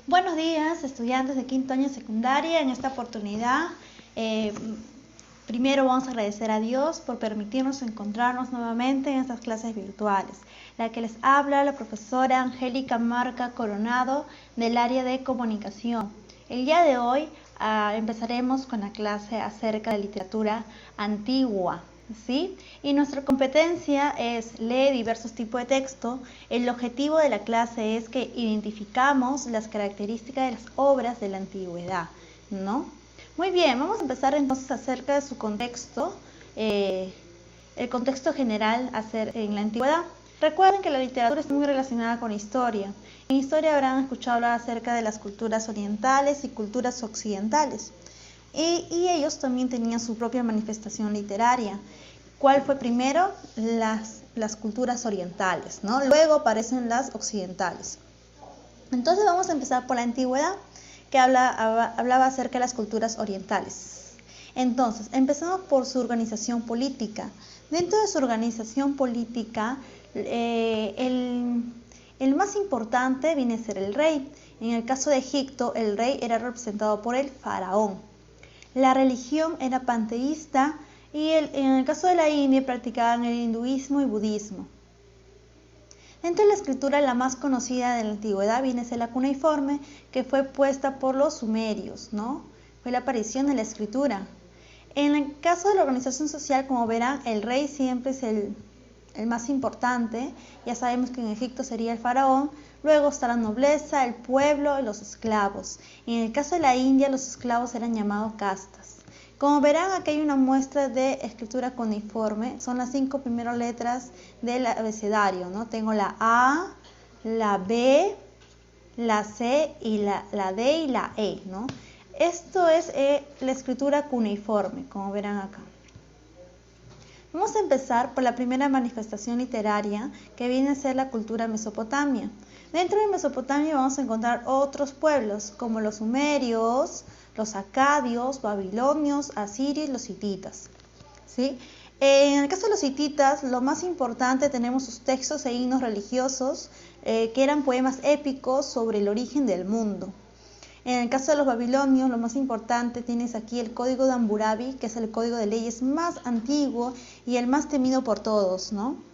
Buenos días, estudiantes de quinto año secundaria. En esta oportunidad, primero vamos a agradecer a Dios por permitirnos encontrarnos nuevamente en estas clases virtuales. La que les habla la profesora Angélica Marca Coronado del área de comunicación. El día de hoy empezaremos con la clase acerca de literatura antigua. ¿Sí? Y nuestra competencia es leer diversos tipos de texto. El objetivo de la clase es que identificamos las características de las obras de la antigüedad, ¿no? Muy bien, vamos a empezar entonces acerca de su contexto, el contexto general en la antigüedad. Recuerden que la literatura está muy relacionada con la historia. En historia habrán escuchado hablar acerca de las culturas orientales y culturas occidentales. Y ellos también tenían su propia manifestación literaria. ¿Cuál fue primero? Las culturas orientales, ¿no? Luego aparecen las occidentales. Entonces vamos a empezar por la antigüedad, que hablaba acerca de las culturas orientales. Entonces, empezamos por su organización política. Dentro de su organización política, el más importante viene a ser el rey. En el caso de Egipto, el rey era representado por el faraón. La religión era panteísta y en el caso de la India practicaban el hinduismo y budismo. Dentro de la escritura, la más conocida de la antigüedad viene a ser la cuneiforme, que fue puesta por los sumerios, ¿no? Fue la aparición de la escritura. En el caso de la organización social, como verán, el rey siempre es el más importante. Ya sabemos que en Egipto sería el faraón. Luego está la nobleza, el pueblo y los esclavos. Y en el caso de la India, los esclavos eran llamados castas. Como verán, aquí hay una muestra de escritura cuneiforme. Son las 5 primeras letras del abecedario, ¿no? Tengo la A, la B, la C y la D y la E, ¿no? Esto es la escritura cuneiforme, como verán acá. Vamos a empezar por la primera manifestación literaria, que viene a ser la cultura mesopotamia. Dentro de Mesopotamia vamos a encontrar otros pueblos, como los sumerios, los acadios, babilonios, asirios y los hititas. ¿Sí? En el caso de los hititas, lo más importante, tenemos sus textos e himnos religiosos, que eran poemas épicos sobre el origen del mundo. En el caso de los babilonios, lo más importante, tienes aquí el Código de Hammurabi, que es el código de leyes más antiguo y el más temido por todos, ¿no?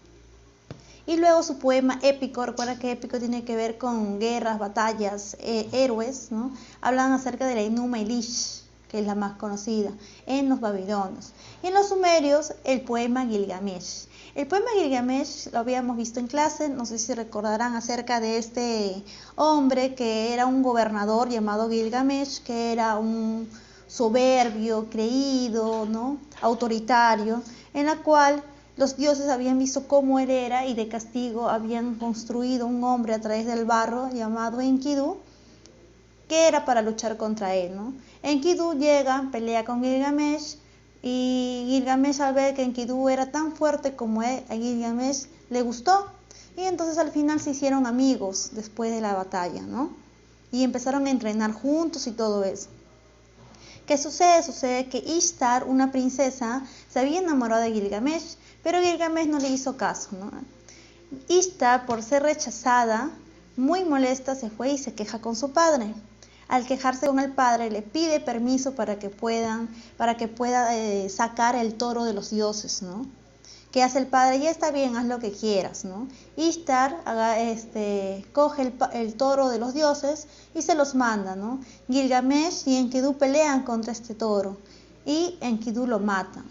Y luego su poema épico. Recuerda que épico tiene que ver con guerras, batallas, héroes, ¿no? Hablan acerca de la Enuma Elish, que es la más conocida en los babilonios. Y en los sumerios, el poema Gilgamesh. El poema Gilgamesh lo habíamos visto en clase. No sé si recordarán acerca de este hombre que era un gobernador llamado Gilgamesh, que era un soberbio, creído, ¿no? Autoritario, en la cual los dioses habían visto cómo él era y de castigo habían construido un hombre a través del barro llamado Enkidu, que era para luchar contra él, ¿no? Enkidu llega, pelea con Gilgamesh, y Gilgamesh, al ver que Enkidu era tan fuerte como él, a Gilgamesh le gustó, y entonces al final se hicieron amigos después de la batalla, ¿no? Y empezaron a entrenar juntos y todo eso. ¿Qué sucede? Sucede que Ishtar, una princesa, se había enamorado de Gilgamesh, pero Gilgamesh no le hizo caso, ¿no? Ishtar, por ser rechazada, muy molesta, se fue y se queja con su padre. Al quejarse con el padre, le pide permiso para que pueda sacar el toro de los dioses, ¿no? ¿Qué hace el padre? Ya está bien, haz lo que quieras, ¿no? Ishtar coge el toro de los dioses y se los manda, ¿no? Gilgamesh y Enkidu pelean contra este toro y Enkidu lo mata.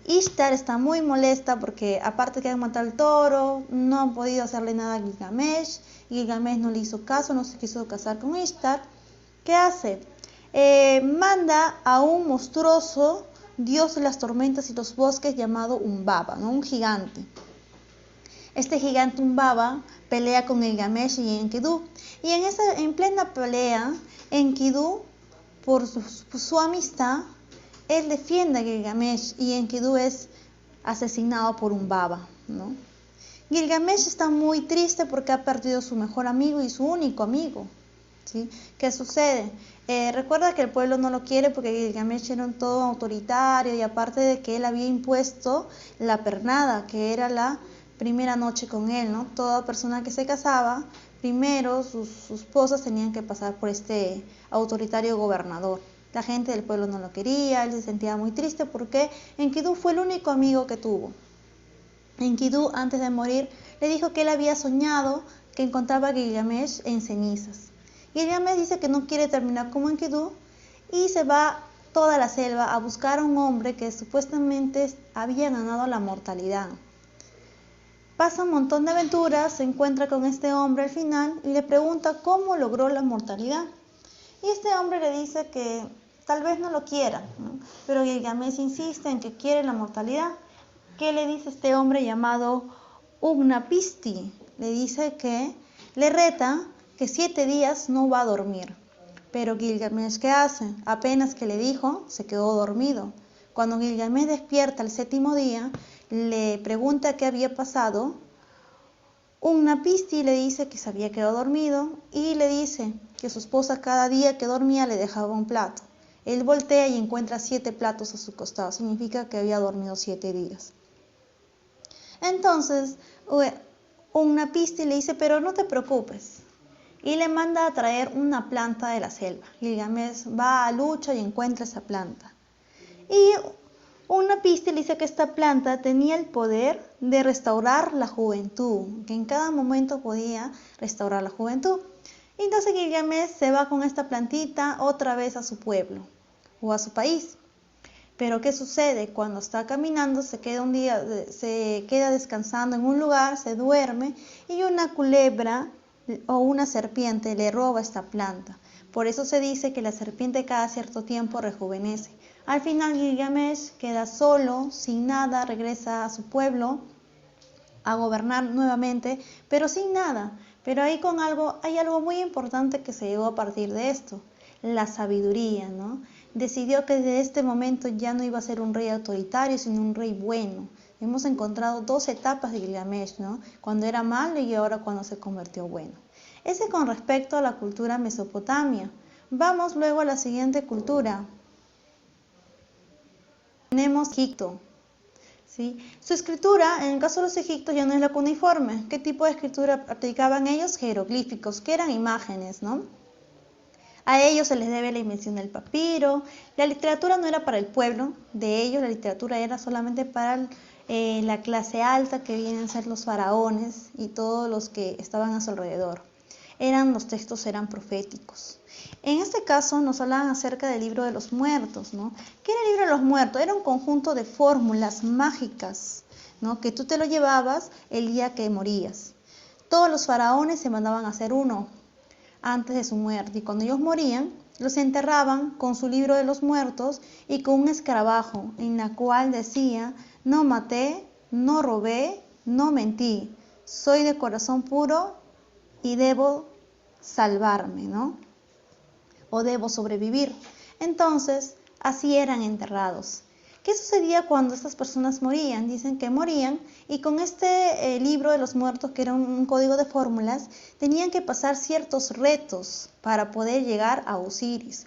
Ishtar está muy molesta porque, aparte que han matado al toro, no han podido hacerle nada a Gilgamesh. Gilgamesh no le hizo caso, no se quiso casar con Ishtar. ¿Qué hace? Manda a un monstruoso dios de las tormentas y los bosques llamado Humbaba, ¿no? Un gigante. Este gigante Humbaba pelea con Gilgamesh y Enkidu. Y en plena pelea, Enkidu, por su amistad, él defiende a Gilgamesh y Enkidu es asesinado por Humbaba, ¿no? Gilgamesh está muy triste porque ha perdido su mejor amigo y su único amigo, ¿sí? ¿Qué sucede? Recuerda que el pueblo no lo quiere porque Gilgamesh era un todo autoritario y aparte de que él había impuesto la pernada, que era la primera noche con él, ¿no? Toda persona que se casaba primero sus esposas tenían que pasar por este autoritario gobernador. La gente del pueblo no lo quería, él se sentía muy triste porque Enkidu fue el único amigo que tuvo. Enkidu, antes de morir, le dijo que él había soñado que encontraba a Gilgamesh en cenizas. Gilgamesh dice que no quiere terminar como Enkidu y se va toda la selva a buscar a un hombre que supuestamente había ganado la mortalidad. Pasa un montón de aventuras, se encuentra con este hombre al final y le pregunta cómo logró la mortalidad. Y este hombre le dice que tal vez no lo quiera, ¿no? Pero Gilgamesh insiste en que quiere la mortalidad. ¿Qué le dice este hombre llamado Utnapishtim? Le dice que le reta que 7 días no va a dormir. Pero Gilgamesh, ¿qué hace? Apenas que le dijo, se quedó dormido. Cuando Gilgamesh despierta el 7.º día, le pregunta qué había pasado. Utnapishtim le dice que se había quedado dormido y le dice que su esposa cada día que dormía le dejaba un plato. Él voltea y encuentra 7 platos a su costado. Significa que había dormido 7 días. Entonces, Utnapishtim le dice, pero no te preocupes. Y le manda a traer una planta de la selva. Gilgamesh va a lucha y encuentra esa planta. Y Utnapishtim le dice que esta planta tenía el poder de restaurar la juventud, que en cada momento podía restaurar la juventud. Y entonces Gilgamesh se va con esta plantita otra vez a su pueblo o a su país. Pero ¿qué sucede? Cuando está caminando se queda descansando en un lugar, se duerme y una culebra o una serpiente le roba esta planta. Por eso se dice que la serpiente cada cierto tiempo rejuvenece. Al final Gilgamesh queda solo, sin nada, regresa a su pueblo a gobernar nuevamente, pero sin nada. Pero hay algo muy importante que se llegó a partir de esto, la sabiduría, ¿no? Decidió que desde este momento ya no iba a ser un rey autoritario, sino un rey bueno. Hemos encontrado 2 etapas de Gilgamesh, ¿no? Cuando era malo y ahora cuando se convirtió bueno. Ese con respecto a la cultura Mesopotamia. Vamos luego a la siguiente cultura. Tenemos Egipto. ¿Sí? Su escritura, en el caso de los egipcios, ya no es la cuneiforme. ¿Qué tipo de escritura practicaban ellos? Jeroglíficos, que eran imágenes, ¿no? A ellos se les debe la invención del papiro. La literatura no era para el pueblo de ellos, la literatura era solamente para la clase alta, que vienen a ser los faraones y todos los que estaban a su alrededor. Los textos eran proféticos. En este caso nos hablaban acerca del libro de los muertos, ¿no? ¿Qué era el libro de los muertos? Era un conjunto de fórmulas mágicas, ¿no? Que tú te lo llevabas el día que morías. Todos los faraones se mandaban a hacer uno antes de su muerte, y cuando ellos morían, los enterraban con su libro de los muertos y con un escarabajo en la cual decía: no maté, no robé, no mentí, soy de corazón puro y debo salvarme, ¿no? O debo sobrevivir. Entonces, así eran enterrados. ¿Qué sucedía cuando estas personas morían? Dicen que morían y con este libro de los muertos, que era un código de fórmulas, tenían que pasar ciertos retos para poder llegar a Osiris.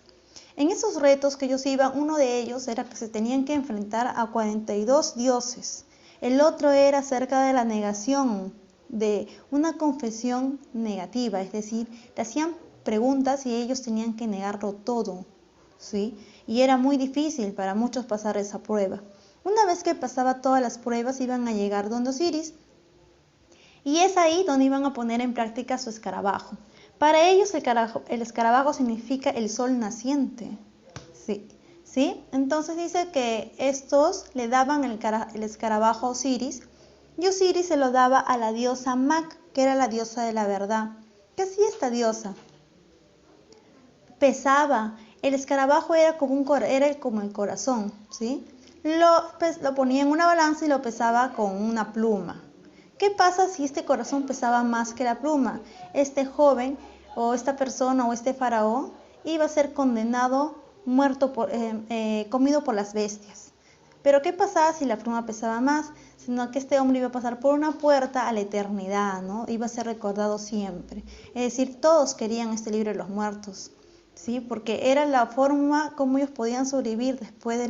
En esos retos que ellos iban, uno de ellos era que se tenían que enfrentar a 42 dioses. El otro era acerca de la negación, de una confesión negativa, es decir, le hacían preguntas y ellos tenían que negarlo todo, ¿sí? Y era muy difícil para muchos pasar esa prueba. Una vez que pasaba todas las pruebas, iban a llegar donde Osiris, y es ahí donde iban a poner en práctica su escarabajo. Para ellos el escarabajo significa el sol naciente, ¿sí? Entonces dice que estos le daban el escarabajo a Osiris, y Osiris se lo daba a la diosa Mak, que era la diosa de la verdad. ¿Qué hacía esta diosa? Pesaba. El escarabajo era como el corazón, ¿sí? Lo ponía en una balanza y lo pesaba con una pluma. ¿Qué pasa si este corazón pesaba más que la pluma? Este joven o esta persona o este faraón iba a ser condenado, comido por las bestias. Pero ¿qué pasaba si la pluma pesaba más? Sino que este hombre iba a pasar por una puerta a la eternidad, ¿no? Iba a ser recordado siempre. Es decir, todos querían este libro de los muertos, ¿sí? Porque era la forma como ellos podían sobrevivir después de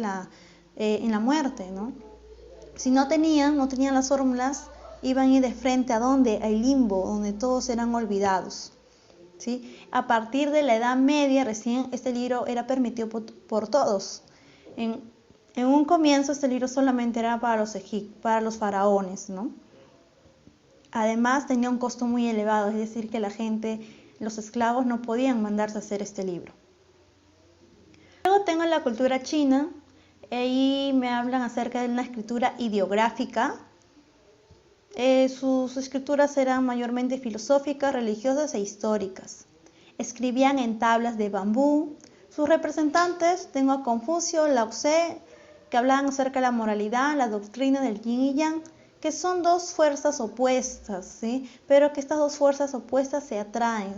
en la muerte, ¿no? Si no tenían las fórmulas, iban a ir de frente a donde, al limbo, donde todos eran olvidados. ¿Sí? A partir de la Edad Media, recién este libro era permitido por todos. En un comienzo este libro solamente era para los faraones, ¿no? Además tenía un costo muy elevado, es decir, que la gente, los esclavos no podían mandarse a hacer este libro. Luego tengo la cultura china, ahí me hablan acerca de una escritura ideográfica. Sus escrituras eran mayormente filosóficas, religiosas e históricas. Escribían en tablas de bambú. Sus representantes, tengo a Confucio, Lao Tse, que hablaban acerca de la moralidad, la doctrina del yin y yang, que son dos fuerzas opuestas, ¿sí? Pero que estas dos fuerzas opuestas se atraen,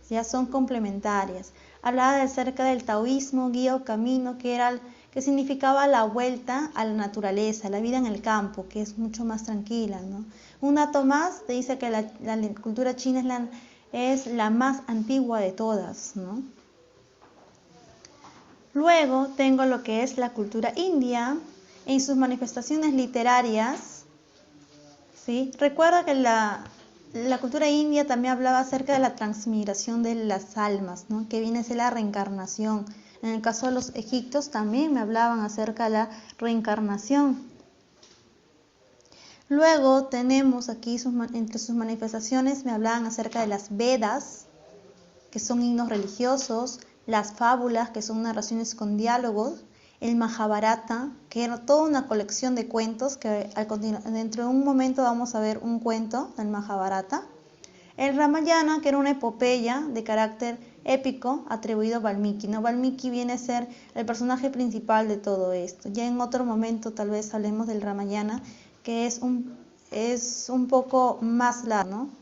ya son complementarias. Hablaba acerca del taoísmo, guía o camino, que significaba la vuelta a la naturaleza, la vida en el campo, que es mucho más tranquila, ¿no? Un dato más te dice que la cultura china es la más antigua de todas, ¿no? Luego tengo lo que es la cultura india, en sus manifestaciones literarias, ¿sí? Recuerda que la cultura india también hablaba acerca de la transmigración de las almas, ¿no? Que viene a ser la reencarnación. En el caso de los egipcios también me hablaban acerca de la reencarnación. Luego tenemos aquí, entre sus manifestaciones, me hablaban acerca de las Vedas, que son himnos religiosos, las fábulas, que son narraciones con diálogos, el Mahabharata, que era toda una colección de cuentos, que dentro de un momento vamos a ver un cuento del Mahabharata, el Ramayana, que era una epopeya de carácter épico atribuido a Valmiki, ¿no? Valmiki viene a ser el personaje principal de todo esto. Ya en otro momento tal vez hablemos del Ramayana, que es un poco más largo, ¿no?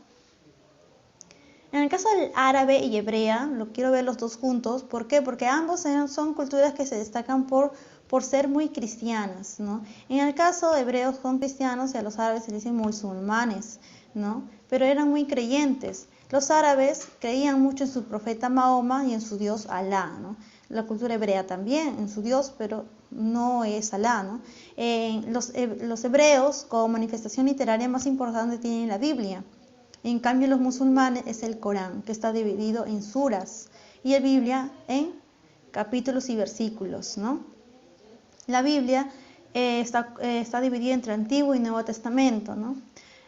En el caso del árabe y hebrea, lo quiero ver los dos juntos. ¿Por qué? Porque ambos son culturas que se destacan por ser muy cristianas, ¿no? En el caso de hebreos son cristianos y a los árabes se les dicen musulmanes, ¿no? Pero eran muy creyentes. Los árabes creían mucho en su profeta Mahoma y en su dios Alá, ¿no? La cultura hebrea también en su dios, pero no es Alá, ¿no? Los hebreos, como manifestación literaria más importante, tienen la Biblia. En cambio, los musulmanes es el Corán, que está dividido en suras, y la Biblia en capítulos y versículos, ¿no? La Biblia está dividida entre Antiguo y Nuevo Testamento, ¿no?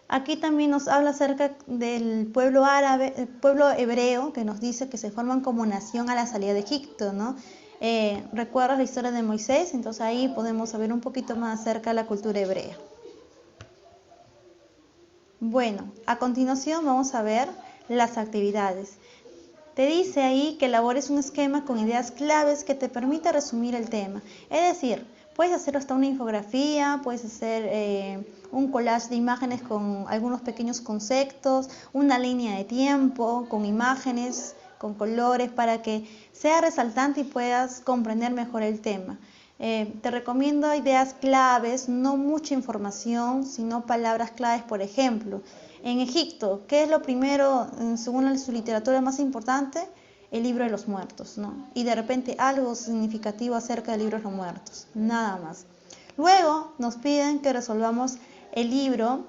Aquí también nos habla acerca del pueblo árabe, el pueblo hebreo, que nos dice que se forman como nación a la salida de Egipto, ¿no? ¿Recuerdas la historia de Moisés? Entonces ahí podemos saber un poquito más acerca de la cultura hebrea. Bueno, a continuación vamos a ver las actividades. Te dice ahí que elabores un esquema con ideas claves que te permita resumir el tema. Es decir, puedes hacer hasta una infografía, puedes hacer un collage de imágenes con algunos pequeños conceptos, una línea de tiempo con imágenes, con colores, para que sea resaltante y puedas comprender mejor el tema. Te recomiendo ideas claves, no mucha información, sino palabras claves. Por ejemplo, en Egipto, ¿qué es lo primero, según su literatura más importante? El libro de los muertos, ¿no? Y de repente algo significativo acerca del libro de los muertos, nada más. Luego nos piden que resolvamos el libro,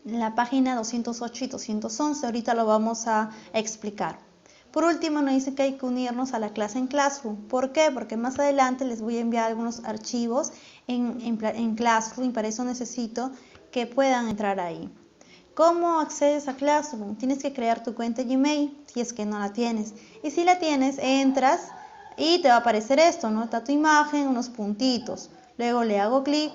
la página 208 y 211, ahorita lo vamos a explicar. Por último, nos dicen que hay que unirnos a la clase en Classroom. ¿Por qué? Porque más adelante les voy a enviar algunos archivos en Classroom y para eso necesito que puedan entrar ahí. ¿Cómo accedes a Classroom? Tienes que crear tu cuenta Gmail si es que no la tienes. Y si la tienes, entras y te va a aparecer esto, ¿no? Está tu imagen, unos puntitos. Luego le hago clic,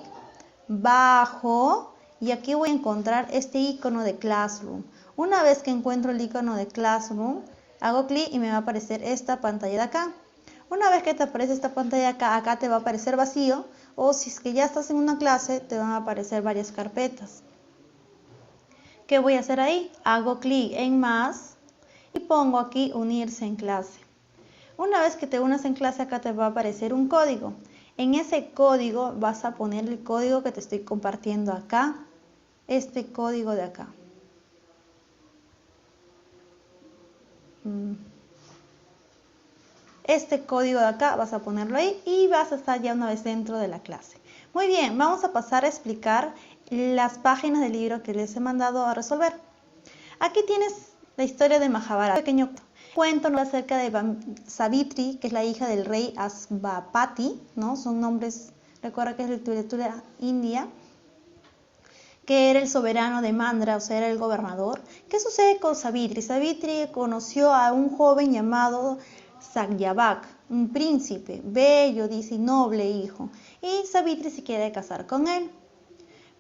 bajo y aquí voy a encontrar este icono de Classroom. Una vez que encuentro el icono de Classroom, hago clic y me va a aparecer esta pantalla de acá. Una vez que te aparece esta pantalla de acá, acá te va a aparecer vacío, o si es que ya estás en una clase, te van a aparecer varias carpetas. ¿Qué voy a hacer ahí? Hago clic en más y pongo aquí unirse en clase. Una vez que te unas en clase, acá te va a aparecer un código. En ese código vas a poner el código que te estoy compartiendo acá, este código de acá. Este código de acá vas a ponerlo ahí y vas a estar ya una vez dentro de la clase. Muy bien, vamos a pasar a explicar las páginas del libro que les he mandado a resolver. Aquí tienes la historia de Mahabharata, un pequeño cuento acerca de Savitri, que es la hija del rey Asvapati, ¿no? Son nombres, recuerda que es literatura india, que era el soberano de Mandra, o sea, era el gobernador. ¿Qué sucede con Savitri? Savitri conoció a un joven llamado Satyavak, un príncipe, bello, dice, y noble hijo, y Savitri se quiere casar con él.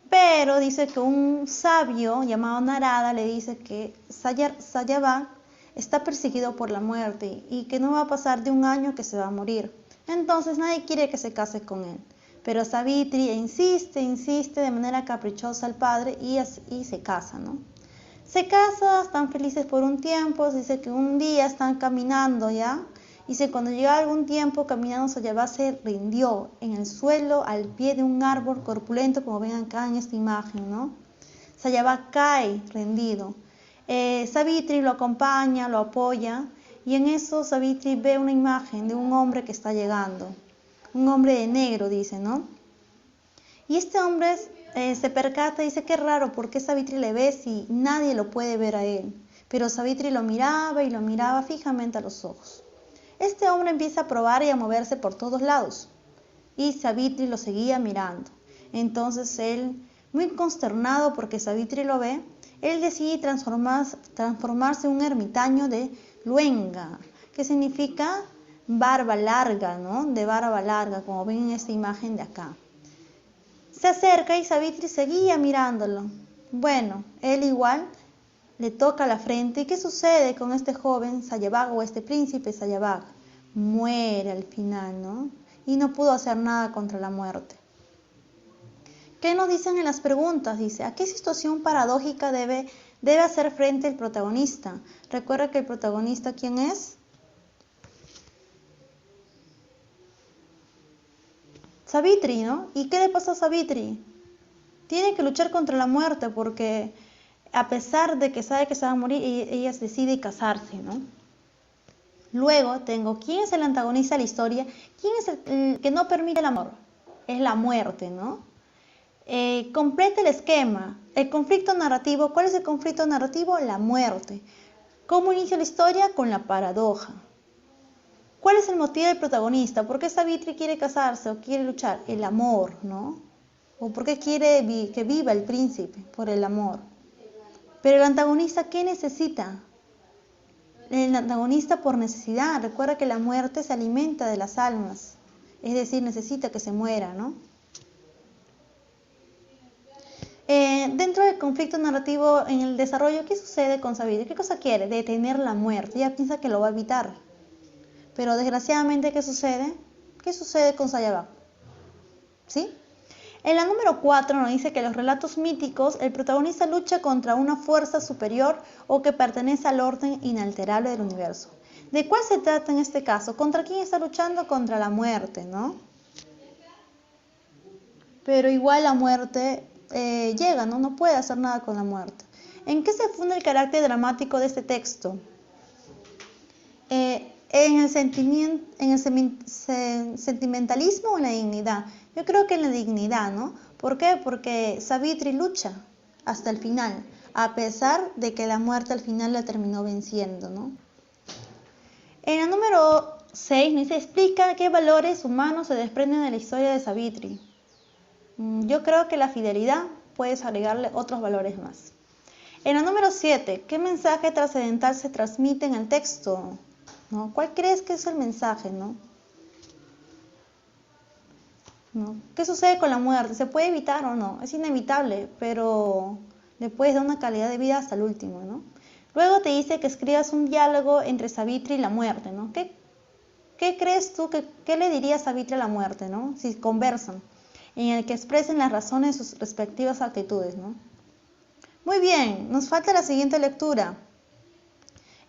Pero dice que un sabio llamado Narada le dice que Satyavak está perseguido por la muerte y que no va a pasar de un año que se va a morir. Entonces nadie quiere que se case con él. Pero Savitri insiste de manera caprichosa al padre y se casa, ¿no? Se casa, están felices por un tiempo, dice que un día están caminando ya, dice cuando llega algún tiempo caminando Satyavak se rindió en el suelo al pie de un árbol corpulento, como ven acá en esta imagen, ¿no? Satyavak cae rendido. Savitri lo acompaña, lo apoya, y en eso Savitri ve una imagen de un hombre que está llegando. Un hombre de negro, dice, ¿no? Y este hombre se percata y dice, qué raro, ¿por qué Savitri le ve si nadie lo puede ver a él? Pero Savitri lo miraba y lo miraba fijamente a los ojos. Este hombre empieza a probar y a moverse por todos lados, y Savitri lo seguía mirando. Entonces él, muy consternado porque Savitri lo ve, él decide transformarse en un ermitaño de luenga, que significa barba larga, ¿no? De barba larga, como ven en esta imagen de acá. Se acerca y Savitri seguía mirándolo. Bueno, él igual le toca la frente. ¿Y qué sucede con este joven Satyavak o este príncipe Satyavak? Muere al final, ¿no? Y no pudo hacer nada contra la muerte. ¿Qué nos dicen en las preguntas? Dice, ¿a qué situación paradójica debe hacer frente el protagonista? Recuerda que el protagonista, ¿quién es? Savitri, ¿no? ¿Y qué le pasa a Savitri? Tiene que luchar contra la muerte porque a pesar de que sabe que se va a morir, ella decide casarse, ¿no? Luego tengo, ¿quién es el antagonista de la historia? ¿Quién es el que no permite el amor? Es la muerte, ¿no? Completa el esquema. El conflicto narrativo, ¿cuál es el conflicto narrativo? La muerte. ¿Cómo inicia la historia? Con la paradoja. ¿Cuál es el motivo del protagonista? ¿Por qué Savitri quiere casarse o quiere luchar? El amor, ¿no? ¿O por qué quiere que viva el príncipe? Por el amor. Pero el antagonista, ¿qué necesita? El antagonista por necesidad. Recuerda que la muerte se alimenta de las almas. Es decir, necesita que se muera, ¿no? Dentro del conflicto narrativo, en el desarrollo, ¿qué sucede con Savitri? ¿Qué cosa quiere? Detener la muerte. Ella piensa que lo va a evitar. Pero desgraciadamente, ¿qué sucede? ¿Qué sucede con Satyavak? ¿Sí? En la número 4 nos dice que en los relatos míticos el protagonista lucha contra una fuerza superior o que pertenece al orden inalterable del universo. ¿De cuál se trata en este caso? ¿Contra quién está luchando? Contra la muerte, ¿no? Pero igual la muerte llega, ¿no? No puede hacer nada con la muerte. ¿En qué se funde el carácter dramático de este texto? En el sentimentalismo o en la dignidad. Yo creo que en la dignidad, ¿no? ¿Por qué? Porque Savitri lucha hasta el final, a pesar de que la muerte al final la terminó venciendo, ¿no? En la número 6 nos explica qué valores humanos se desprenden de la historia de Savitri. Yo creo que la fidelidad, puedes agregarle otros valores más. En la número 7, ¿qué mensaje trascendental se transmite en el texto? ¿No? ¿Cuál crees que es el mensaje, no? ¿No? ¿Qué sucede con la muerte? ¿Se puede evitar o no? Es inevitable, pero le puedes dar una calidad de vida hasta el último, ¿no? Luego te dice que escribas un diálogo entre Savitri y la muerte, ¿no? ¿Qué crees tú? ¿Qué le diría Savitri a la muerte, ¿no? Si conversan, en el que expresen las razones de sus respectivas actitudes, ¿no? Muy bien, nos falta la siguiente lectura.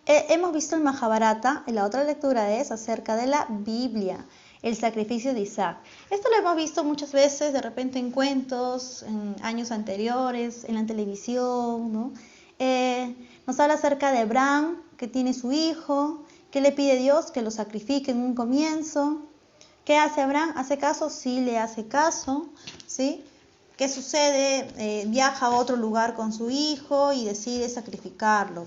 Hemos visto el Mahabharata, y la otra lectura es acerca de la Biblia, el sacrificio de Isaac. Esto lo hemos visto muchas veces, de repente en cuentos, en años anteriores, en la televisión, ¿no? Nos habla acerca de Abraham, que tiene su hijo, que le pide a Dios que lo sacrifique en un comienzo. ¿Qué hace Abraham? ¿Hace caso? Sí, le hace caso, ¿sí? ¿Qué sucede? Viaja a otro lugar con su hijo y decide sacrificarlo.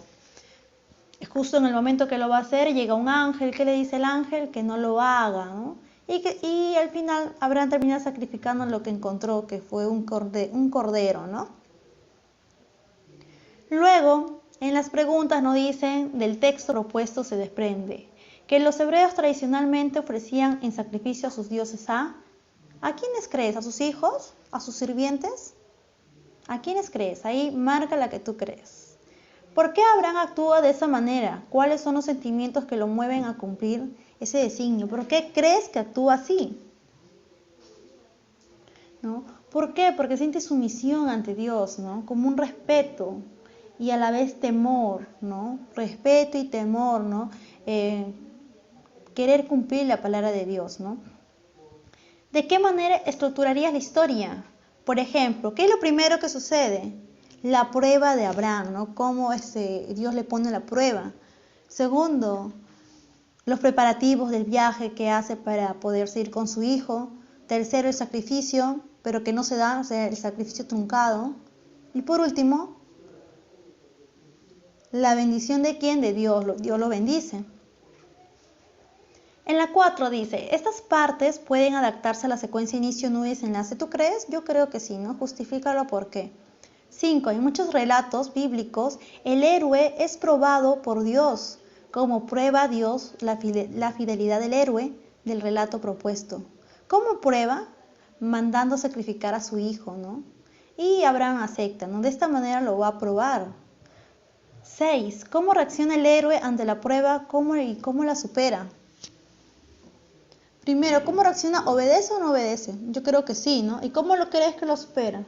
Justo en el momento que lo va a hacer, llega un ángel. ¿Qué le dice el ángel? Que no lo haga, ¿no? Y al final Abraham termina sacrificando lo que encontró, que fue un cordero, ¿no? Luego, en las preguntas nos dicen, del texto propuesto se desprende que los hebreos tradicionalmente ofrecían en sacrificio a sus dioses ¿a quiénes crees? ¿A sus hijos? ¿A sus sirvientes? ¿A quiénes crees? Ahí marca la que tú crees. ¿Por qué Abraham actúa de esa manera? ¿Cuáles son los sentimientos que lo mueven a cumplir ese designio? ¿Por qué crees que actúa así? ¿No? ¿Por qué? Porque siente sumisión ante Dios, ¿no? Como un respeto y a la vez temor, ¿no? Respeto y temor, ¿no? Querer cumplir la palabra de Dios, ¿no? ¿De qué manera estructurarías la historia? Por ejemplo, ¿qué es lo primero que sucede? La prueba de Abraham, ¿no? Cómo Dios le pone la prueba. Segundo, los preparativos del viaje que hace para poderse ir con su hijo. Tercero, el sacrificio, pero que no se da, o sea, el sacrificio truncado. Y por último, la bendición de quién? De Dios. Dios lo bendice. En la 4 dice, estas partes pueden adaptarse a la secuencia inicio, nudo y desenlace. ¿Tú crees? Yo creo que sí, ¿no? Justifícalo por qué. 5. En muchos relatos bíblicos, el héroe es probado por Dios. Como prueba Dios la fidelidad del héroe del relato propuesto. ¿Cómo prueba? Mandando sacrificar a su hijo, ¿no? Y Abraham acepta, ¿no? De esta manera lo va a probar. 6. ¿Cómo reacciona el héroe ante la prueba? ¿Cómo la supera? Primero, ¿cómo reacciona? ¿Obedece o no obedece? Yo creo que sí, ¿no? ¿Y cómo lo crees que lo supera?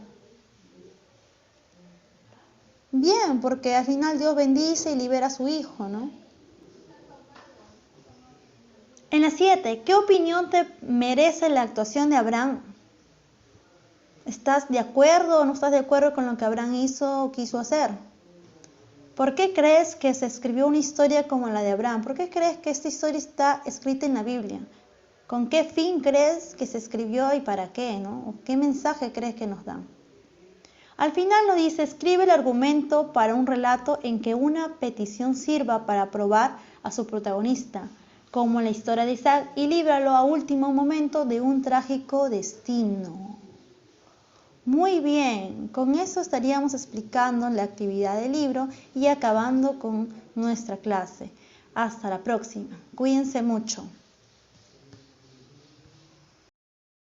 Bien, porque al final Dios bendice y libera a su hijo, ¿no? En la 7, ¿qué opinión te merece la actuación de Abraham? ¿Estás de acuerdo o no estás de acuerdo con lo que Abraham hizo o quiso hacer? ¿Por qué crees que se escribió una historia como la de Abraham? ¿Por qué crees que esta historia está escrita en la Biblia? ¿Con qué fin crees que se escribió y para qué, ¿no? ¿Qué mensaje crees que nos dan? Al final nos dice, escribe el argumento para un relato en que una petición sirva para probar a su protagonista, como en la historia de Isaac, y líbralo a último momento de un trágico destino. Muy bien, con eso estaríamos explicando la actividad del libro y acabando con nuestra clase. Hasta la próxima. Cuídense mucho.